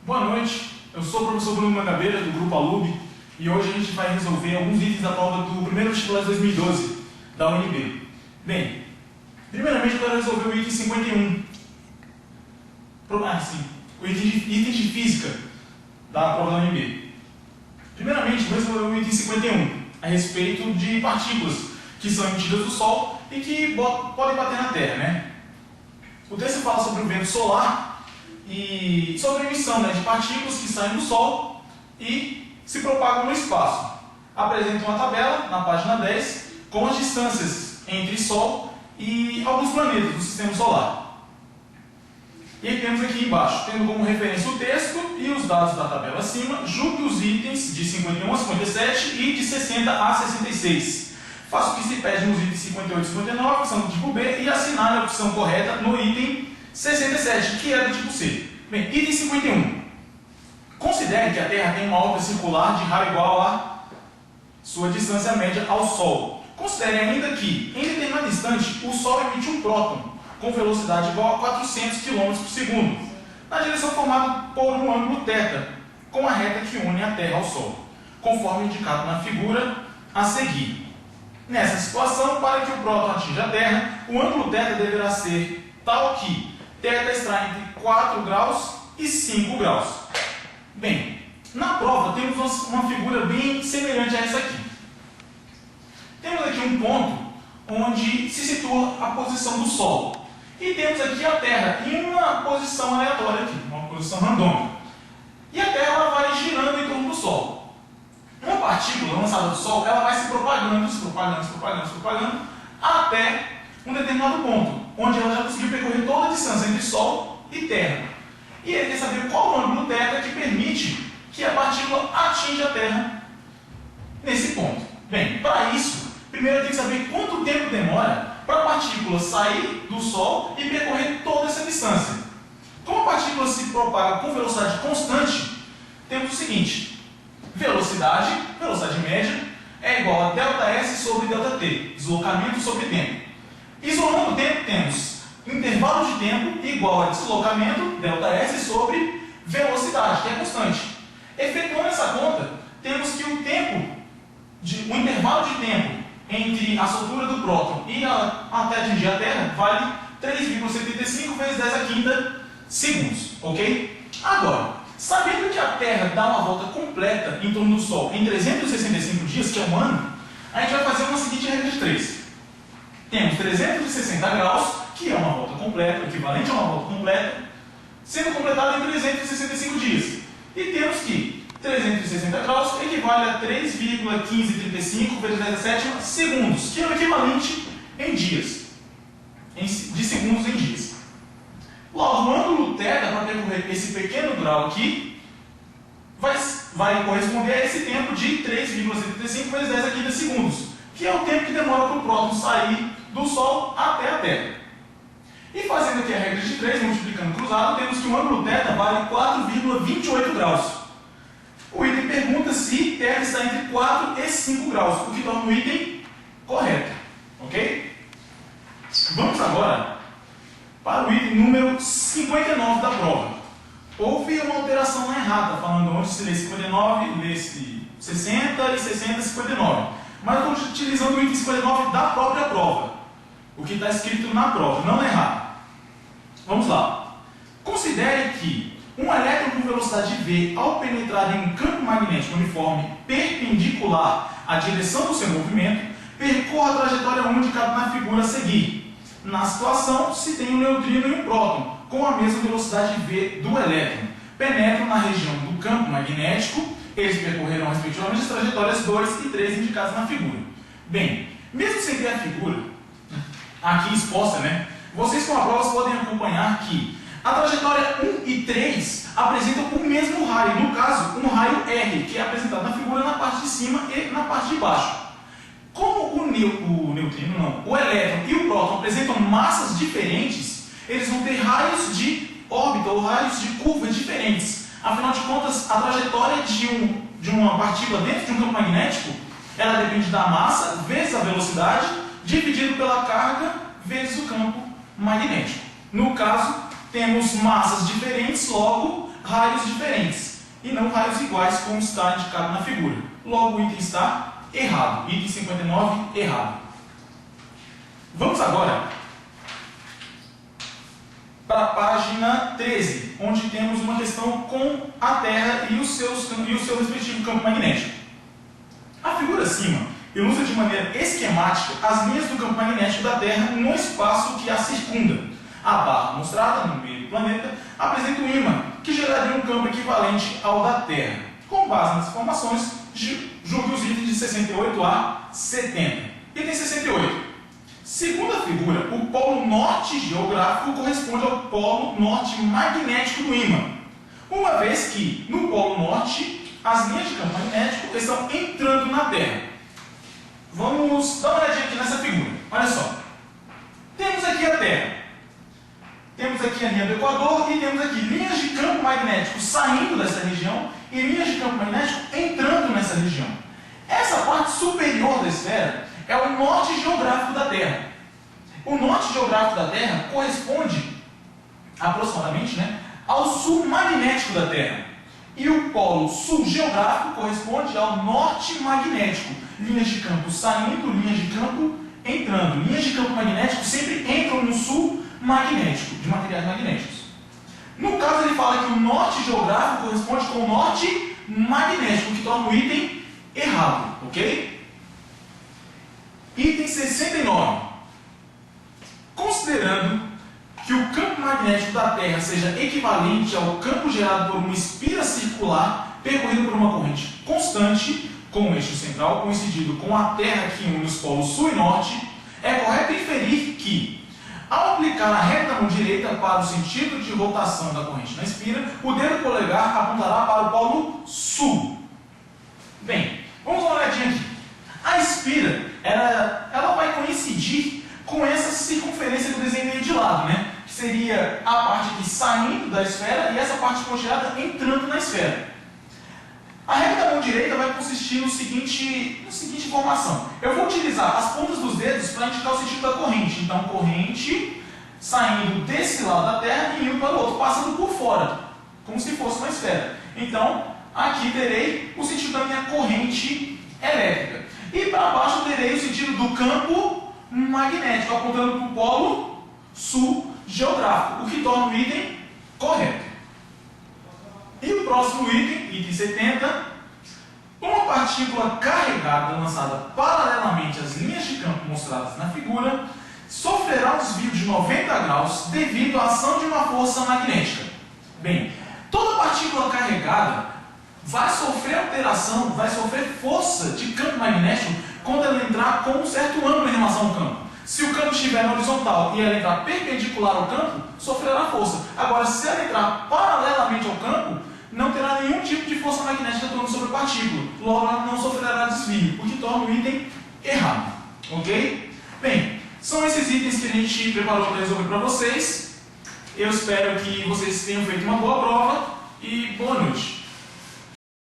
Boa noite, eu sou o professor Bruno Mangabeira, do Grupo Alub, e hoje a gente vai resolver alguns itens da prova do primeiro vestibular de 2012, da UNB. Bem, primeiramente eu quero resolver o item 51. O item de física da prova da UNB. Primeiramente, vou resolver o item 51, a respeito de partículas que são emitidas do Sol e que podem bater na Terra, né? O texto fala sobre o vento solar e sobre a emissão de partículas que saem do Sol e se propagam no espaço. Apresenta uma tabela, na página 10, com as distâncias entre Sol e alguns planetas do Sistema Solar. E aí temos aqui embaixo, tendo como referência o texto e os dados da tabela acima, julgue os itens de 51 a 57 e de 60 a 66. Faça o que se pede nos itens 58 e 59, que são do tipo B, e assinale a opção correta no item 67, que é do tipo C. Bem, item 51. Considere que a Terra tem uma órbita circular de raio igual a sua distância média ao Sol. Considere ainda que, em determinado instante, o Sol emite um próton com velocidade igual a 400 km por segundo, na direção formada por um ângulo θ, com a reta que une a Terra ao Sol, conforme indicado na figura a seguir. Nessa situação, para que o próton atinja a Terra, o ângulo θ deverá ser tal que θ está entre 4 graus e 5 graus. Bem, na prova temos uma figura bem semelhante a essa aqui. Temos aqui um ponto onde se situa a posição do Sol. E temos aqui a Terra em uma posição aleatória aqui, uma posição randômica. E a Terra ela vai girando em torno do Sol. Uma partícula lançada do Sol, ela vai se propagando, até um determinado ponto, onde ela já conseguiu percorrer toda a distância entre Sol e Terra. E ele quer saber qual o ângulo θ que permite que a partícula atinja a Terra nesse ponto. Bem, para isso, primeiro eu tenho que saber quanto tempo demora para a partícula sair do Sol e percorrer toda essa distância. Como a partícula se propaga com velocidade constante, temos o seguinte: velocidade média, é igual a ΔS sobre ΔT, deslocamento sobre tempo. Isolando o tempo, temos intervalo de tempo igual a deslocamento, ΔS, sobre velocidade, que é constante. Efetuando essa conta, temos que o intervalo de tempo entre a soltura do próton e até atingir a Terra vale 3,75 vezes 10 a quinta segundos, ok? Agora, sabendo que a Terra dá uma volta completa em torno do Sol em 365 dias, que é um ano, a gente vai fazer uma seguinte regra de 3. Temos 360 graus, que é uma volta completa, equivalente a uma volta completa, sendo completada em 365 dias. E temos que 360 graus equivale a 3,1535 vezes 10 a sétima segundos, que é o equivalente em dias, de segundos em dias. Logo, o ângulo θ para percorrer esse pequeno grau aqui vai corresponder a esse tempo de 3,75 vezes 10 a quinta segundos, que é o tempo que demora para o próton sair do Sol até a Terra. E fazendo aqui a regra de 3, multiplicando cruzado, temos que o ângulo θ vale 4,28 graus. O item pergunta se θ está entre 4 e 5 graus, o que torna o item correto. Ok? Vamos agora para o item número 59 da prova. Houve uma alteração na errata, falando onde se lê 59, lê-se 60 e 60, 59. Mas eu estou utilizando o item 59 da própria prova, o que está escrito na prova, não na errata. Vamos lá. Considere que um elétron com velocidade v, ao penetrar em um campo magnético uniforme perpendicular à direção do seu movimento, percorra a trajetória 1 indicada na figura a seguir. Na situação, se tem um neutrino e um próton, com a mesma velocidade v do elétron. Penetram na região do campo magnético, eles percorrerão respectivamente as trajetórias 2 e 3 indicadas na figura. Bem, mesmo sem ter a figura aqui exposta, vocês com a prova podem acompanhar que a trajetória 1 e 3 apresentam o mesmo raio, no caso, um raio R, que é apresentado na figura na parte de cima e na parte de baixo. Como o elétron e o próton apresentam massas diferentes, eles vão ter raios de órbita ou raios de curva diferentes. Afinal de contas, a trajetória de uma partícula dentro de um campo magnético, ela depende da massa vezes a velocidade, dividido pela carga vezes o campo magnético. No caso, temos massas diferentes, logo raios diferentes e não raios iguais como está indicado na figura. Logo, o item está errado. Item 59, errado. Vamos agora para a página 13, onde temos uma questão com a Terra e o seu respectivo campo magnético. A figura acima ilustra de maneira esquemática as linhas do campo magnético da Terra no espaço que a circunda. A barra mostrada no meio do planeta apresenta um ímã, que geraria um campo equivalente ao da Terra. Com base nas informações, julgue os itens de 68 a 70. Item 68. Segundo a figura, o polo norte geográfico corresponde ao polo norte magnético do ímã, uma vez que, no polo norte, as linhas de campo magnético estão entrando na Terra. Vamos dar uma olhadinha aqui nessa figura. Olha só. Temos aqui a Terra. Temos aqui a linha do Equador e temos aqui linhas de campo magnético saindo dessa região e linhas de campo magnético entrando nessa região. Essa parte superior da esfera é o norte geográfico da Terra. O norte geográfico da Terra corresponde aproximadamente, ao sul magnético da Terra. E o polo sul geográfico corresponde ao norte magnético. Linhas de campo saindo, linhas de campo entrando. Linhas de campo magnético sempre entram no sul magnético, de materiais magnéticos. No caso, ele fala que o norte geográfico corresponde com o norte magnético, que torna o item errado, ok? Item 69. Considerando que o campo magnético da Terra seja equivalente ao campo gerado por uma espira circular percorrida por uma corrente constante, com o eixo central coincidido com a Terra que une os polos sul e norte, é correto inferir que, ao aplicar a reta mão direita para o sentido de rotação da corrente na espira, o dedo polegar apontará para o polo sul. Bem, vamos dar uma olhadinha aqui. A espira, ela vai coincidir com essa circunferência que eu desenhei de lado, que seria a parte aqui saindo da esfera e essa parte pontilhada entrando na esfera. A reta da mão direita vai consistir no seguinte informação. Eu vou utilizar as pontas dos dedos para indicar o sentido da corrente. Então, corrente saindo desse lado da Terra e indo para o outro, passando por fora, como se fosse uma esfera. Então, aqui terei o sentido da minha corrente elétrica. E para baixo terei o sentido do campo magnético, apontando para o polo sul geográfico, o que torna o item correto. E o próximo item, item 70, uma partícula carregada lançada paralelamente às linhas de campo mostradas na figura sofrerá um desvio de 90 graus devido à ação de uma força magnética. Bem, toda partícula carregada vai sofrer alteração, vai sofrer força de campo magnético quando ela entrar com um certo ângulo em relação ao campo. Se o campo estiver na horizontal e ela entrar perpendicular ao campo, sofrerá força. Agora, se ela entrar paralelamente ao campo, não terá nenhum tipo de força magnética atuando sobre a partícula. Logo, ela não sofrerá desvio, o que torna o item errado. Ok? Bem, são esses itens que a gente preparou para resolver para vocês. Eu espero que vocês tenham feito uma boa prova e boa noite.